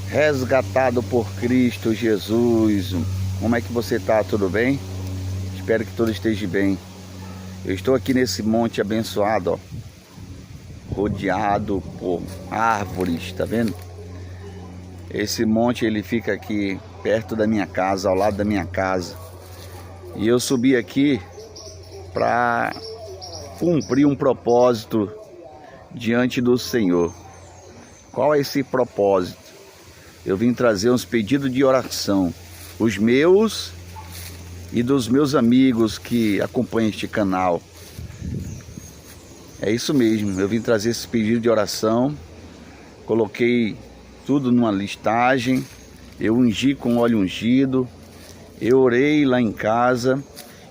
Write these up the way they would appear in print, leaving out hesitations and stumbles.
resgatado por Cristo Jesus. Como é que você está? Tudo bem? Espero que tudo esteja bem. Eu estou aqui nesse monte abençoado, ó, rodeado por árvores, tá vendo? Esse monte ele fica aqui perto da minha casa, ao lado da minha casa. E eu subi aqui para cumprir um propósito diante do Senhor. Qual é esse propósito? Eu vim trazer uns pedidos de oração, os meus e dos meus amigos que acompanham este canal. É isso mesmo, eu vim trazer esse pedido de oração, coloquei tudo numa listagem, eu ungi com óleo ungido, eu orei lá em casa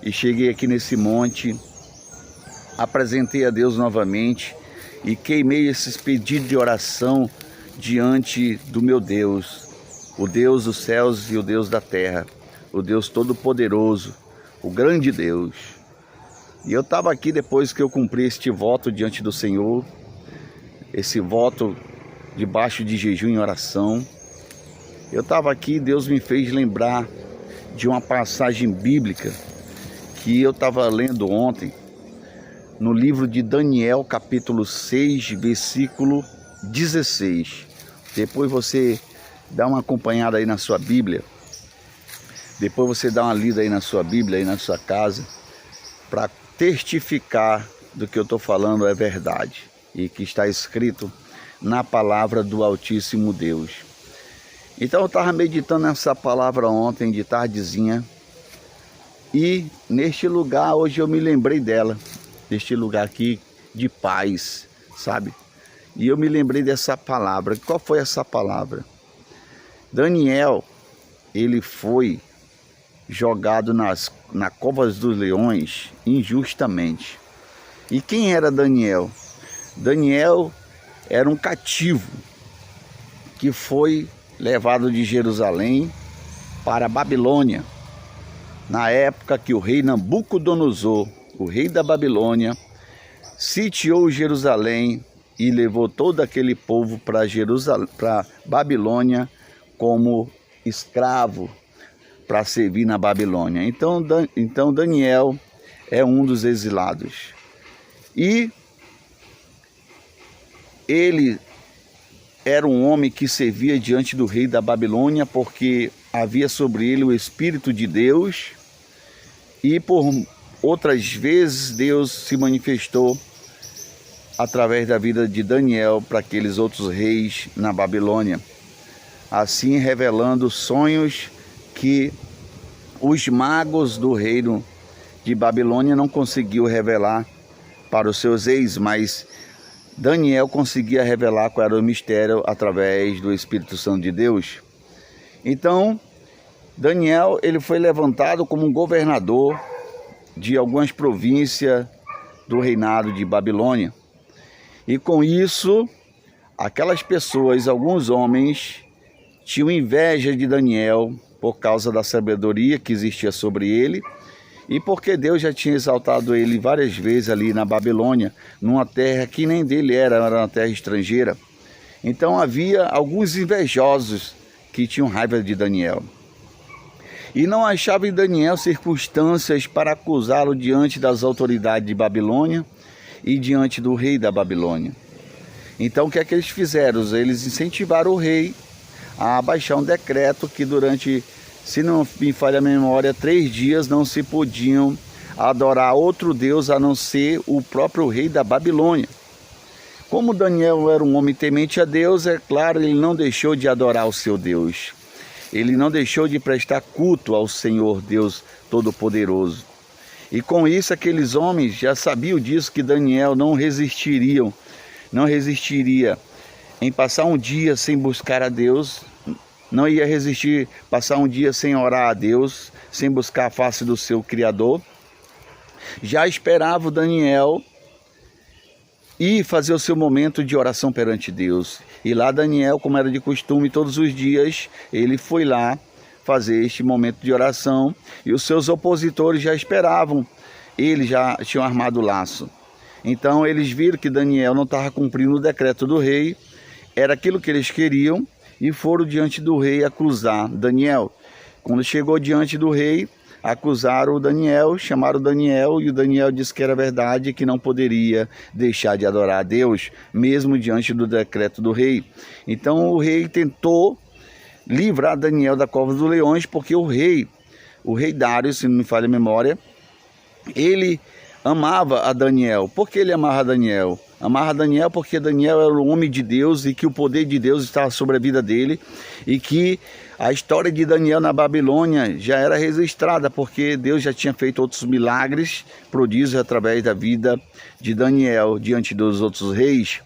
e cheguei aqui nesse monte, apresentei a Deus novamente e queimei esses pedidos de oração diante do meu Deus, o Deus dos céus e o Deus da terra, o Deus Todo-Poderoso, o grande Deus. E eu estava aqui depois que eu cumpri este voto diante do Senhor, esse voto debaixo de jejum e oração. Eu estava aqui, Deus me fez lembrar de uma passagem bíblica que eu estava lendo ontem, no livro de Daniel, capítulo 6, versículo 16. Depois você dá uma acompanhada aí na sua Bíblia. Depois você dá uma lida aí na sua Bíblia, aí na sua casa, para testificar do que eu estou falando é verdade e que está escrito na palavra do Altíssimo Deus. Então eu estava meditando nessa palavra ontem de tardezinha e neste lugar hoje eu me lembrei dela, deste lugar aqui de paz, sabe? E eu me lembrei dessa palavra. Qual foi essa palavra? Daniel, ele foi jogado na cova dos leões injustamente. E quem era Daniel? Daniel era um cativo que foi levado de Jerusalém para a Babilônia, na época que o rei Nabucodonosor, o rei da Babilônia, sitiou Jerusalém e levou todo aquele povo para Babilônia como escravo para servir na Babilônia. Então Daniel é um dos exilados. E ele era um homem que servia diante do rei da Babilônia porque havia sobre ele o Espírito de Deus e por outras vezes Deus se manifestou através da vida de Daniel para aqueles outros reis na Babilônia, assim revelando sonhos que os magos do reino de Babilônia não conseguiu revelar para os seus reis, mas Daniel conseguia revelar qual era o mistério através do Espírito Santo de Deus. Então, Daniel ele foi levantado como um governador de algumas províncias do reinado de Babilônia. E com isso, aquelas pessoas, alguns homens, tinham inveja de Daniel por causa da sabedoria que existia sobre ele e porque Deus já tinha exaltado ele várias vezes ali na Babilônia, numa terra que nem dele era uma terra estrangeira. Então havia alguns invejosos que tinham raiva de Daniel. E não achavam em Daniel circunstâncias para acusá-lo diante das autoridades de Babilônia e diante do rei da Babilônia. Então o que é que eles fizeram? Eles incentivaram o rei a baixar um decreto que durante, se não me falha a memória, 3 dias não se podiam adorar outro Deus a não ser o próprio rei da Babilônia. Como Daniel era um homem temente a Deus, é claro, ele não deixou de adorar o seu Deus. Ele não deixou de prestar culto ao Senhor Deus Todo-Poderoso. E com isso aqueles homens já sabiam disso, que Daniel não resistiria em passar um dia sem buscar a Deus, não ia resistir passar um dia sem orar a Deus, sem buscar a face do seu Criador. Já esperava o Daniel ir fazer o seu momento de oração perante Deus. E lá Daniel, como era de costume, todos os dias, ele foi lá fazer este momento de oração e os seus opositores já esperavam, eles já tinham armado o laço. Então eles viram que Daniel não estava cumprindo o decreto do rei, era aquilo que eles queriam, e foram diante do rei acusar Daniel. Quando chegou diante do rei, acusaram o Daniel, chamaram o Daniel, e o Daniel disse que era verdade, que não poderia deixar de adorar a Deus, mesmo diante do decreto do rei. Então o rei tentou livrar Daniel da cova dos leões, porque o rei Dário, se não me falha a memória, ele amava a Daniel. Por que ele amava a Daniel? Amava Daniel porque Daniel era um homem de Deus e que o poder de Deus estava sobre a vida dele, e que a história de Daniel na Babilônia já era registrada, porque Deus já tinha feito outros milagres, prodígios através da vida de Daniel diante dos outros reis.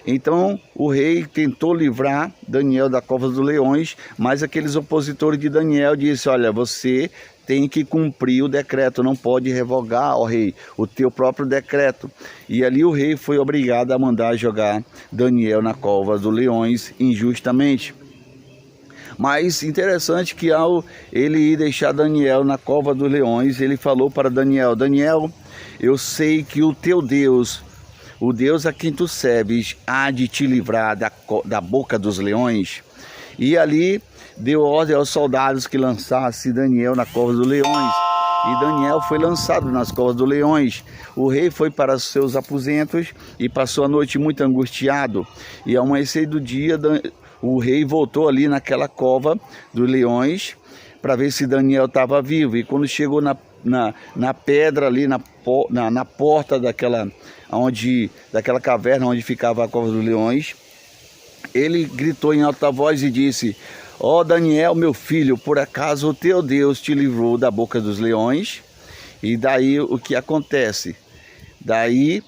Então o rei tentou livrar Daniel da cova dos leões, mas aqueles opositores de Daniel disseram: olha, você tem que cumprir o decreto, não pode revogar, ó rei, o teu próprio decreto. E ali o rei foi obrigado a mandar jogar Daniel na cova dos leões injustamente. Mas interessante que ao ele ir deixar Daniel na cova dos leões, ele falou para Daniel: Daniel, eu sei que o teu Deus, o Deus a quem tu serves, há de te livrar da boca dos leões. E ali deu ordem aos soldados que lançassem Daniel na cova dos leões. E Daniel foi lançado nas covas dos leões. O rei foi para os seus aposentos e passou a noite muito angustiado. E ao amanhecer do dia, o rei voltou ali naquela cova dos leões para ver se Daniel estava vivo. E quando chegou na pedra ali, na porta daquela caverna onde ficava a cova dos leões, ele gritou em alta voz e disse: ó Daniel, meu filho, por acaso o teu Deus te livrou da boca dos leões? E daí o que acontece? Daí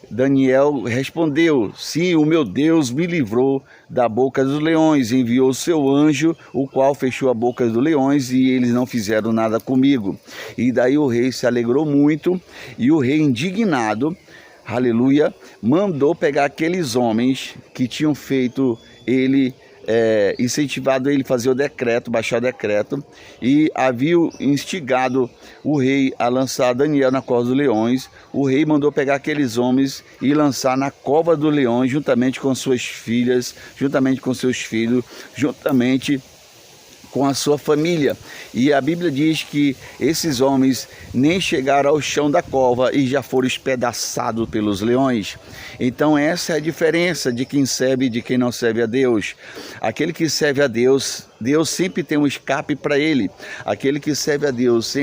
Daniel respondeu: sim, o meu Deus me livrou da boca dos leões, enviou o seu anjo, o qual fechou a boca dos leões, e eles não fizeram nada comigo. E daí o rei se alegrou muito, e o rei, indignado, aleluia, mandou pegar aqueles homens que tinham feito ele, incentivado ele a fazer o decreto, baixar o decreto, e haviam instigado o rei a lançar Daniel na cova dos leões. O rei mandou pegar aqueles homens e lançar na cova dos leões, juntamente com suas filhas, juntamente com seus filhos, juntamente com a sua família. E a Bíblia diz que esses homens nem chegaram ao chão da cova e já foram espedaçados pelos leões. Então essa é a diferença de quem serve e de quem não serve a Deus. Aquele que serve a Deus, Deus sempre tem um escape para ele. Aquele que serve a Deus,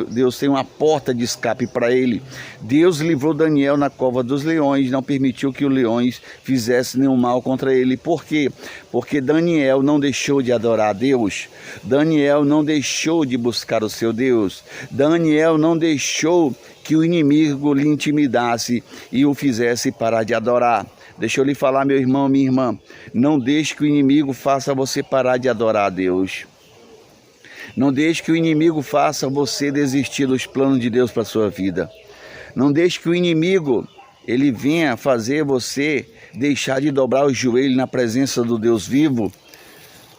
Deus tem uma porta de escape para ele. Deus livrou Daniel na cova dos leões, não permitiu que os leões fizessem nenhum mal contra ele. Por quê? Porque Daniel não deixou de adorar a Deus. Daniel não deixou de buscar o seu Deus. Daniel não deixou que o inimigo lhe intimidasse e o fizesse parar de adorar. Deixa eu lhe falar, meu irmão, minha irmã, não deixe que o inimigo faça você parar de adorar a Deus. Não deixe que o inimigo faça você desistir dos planos de Deus para a sua vida. Não deixe que o inimigo ele venha fazer você deixar de dobrar os joelhos na presença do Deus vivo.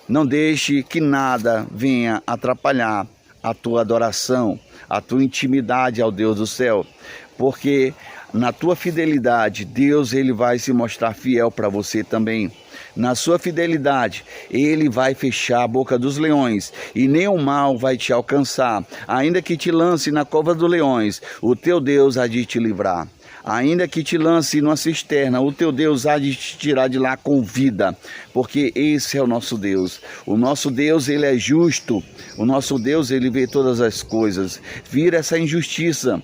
Não deixe que nada venha atrapalhar a tua adoração, a tua intimidade ao Deus do céu, porque na tua fidelidade, Deus ele vai se mostrar fiel para você também. Na sua fidelidade, ele vai fechar a boca dos leões e nenhum mal vai te alcançar. Ainda que te lance na cova dos leões, o teu Deus há de te livrar. Ainda que te lance numa cisterna, o teu Deus há de te tirar de lá com vida, porque esse é o nosso Deus. O nosso Deus, ele é justo. O nosso Deus, ele vê todas as coisas. Vira essa injustiça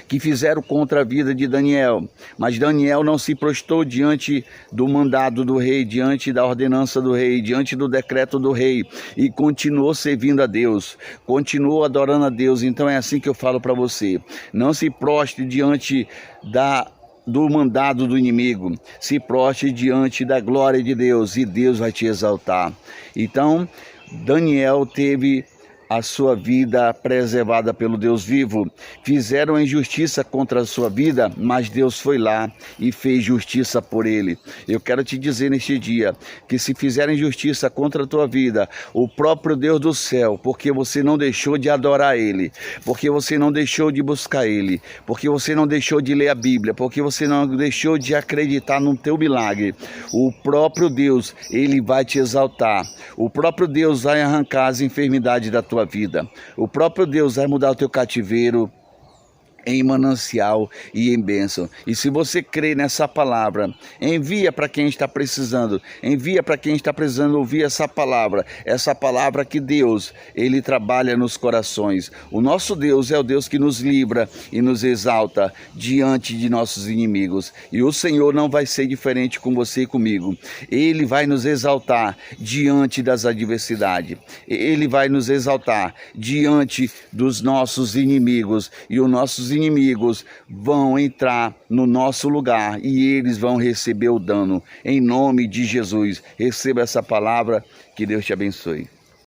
que fizeram contra a vida de Daniel, mas Daniel não se prostrou diante do mandado do rei, diante da ordenança do rei, diante do decreto do rei, e continuou servindo a Deus, continuou adorando a Deus. Então é assim que eu falo para você: não se prostre diante do mandado do inimigo, se prostre diante da glória de Deus, e Deus vai te exaltar. Então Daniel teve a sua vida preservada pelo Deus vivo. Fizeram a injustiça contra a sua vida, mas Deus foi lá e fez justiça por ele. Eu quero te dizer neste dia que se fizerem justiça contra a tua vida, o próprio Deus do céu, porque você não deixou de adorar ele, porque você não deixou de buscar ele, porque você não deixou de ler a Bíblia, porque você não deixou de acreditar no teu milagre, o próprio Deus, ele vai te exaltar. O próprio Deus vai arrancar as enfermidades da tua vida. O próprio Deus vai mudar o teu cativeiro em manancial e em bênção. E se você crê nessa palavra, envia para quem está precisando, envia para quem está precisando ouvir essa palavra que Deus, ele trabalha nos corações. O nosso Deus é o Deus que nos livra e nos exalta diante de nossos inimigos. E o Senhor não vai ser diferente com você e comigo. Ele vai nos exaltar diante das adversidades. Ele vai nos exaltar diante dos nossos inimigos. E os nossos inimigos vão entrar no nosso lugar e eles vão receber o dano. Em nome de Jesus, receba essa palavra, que Deus te abençoe.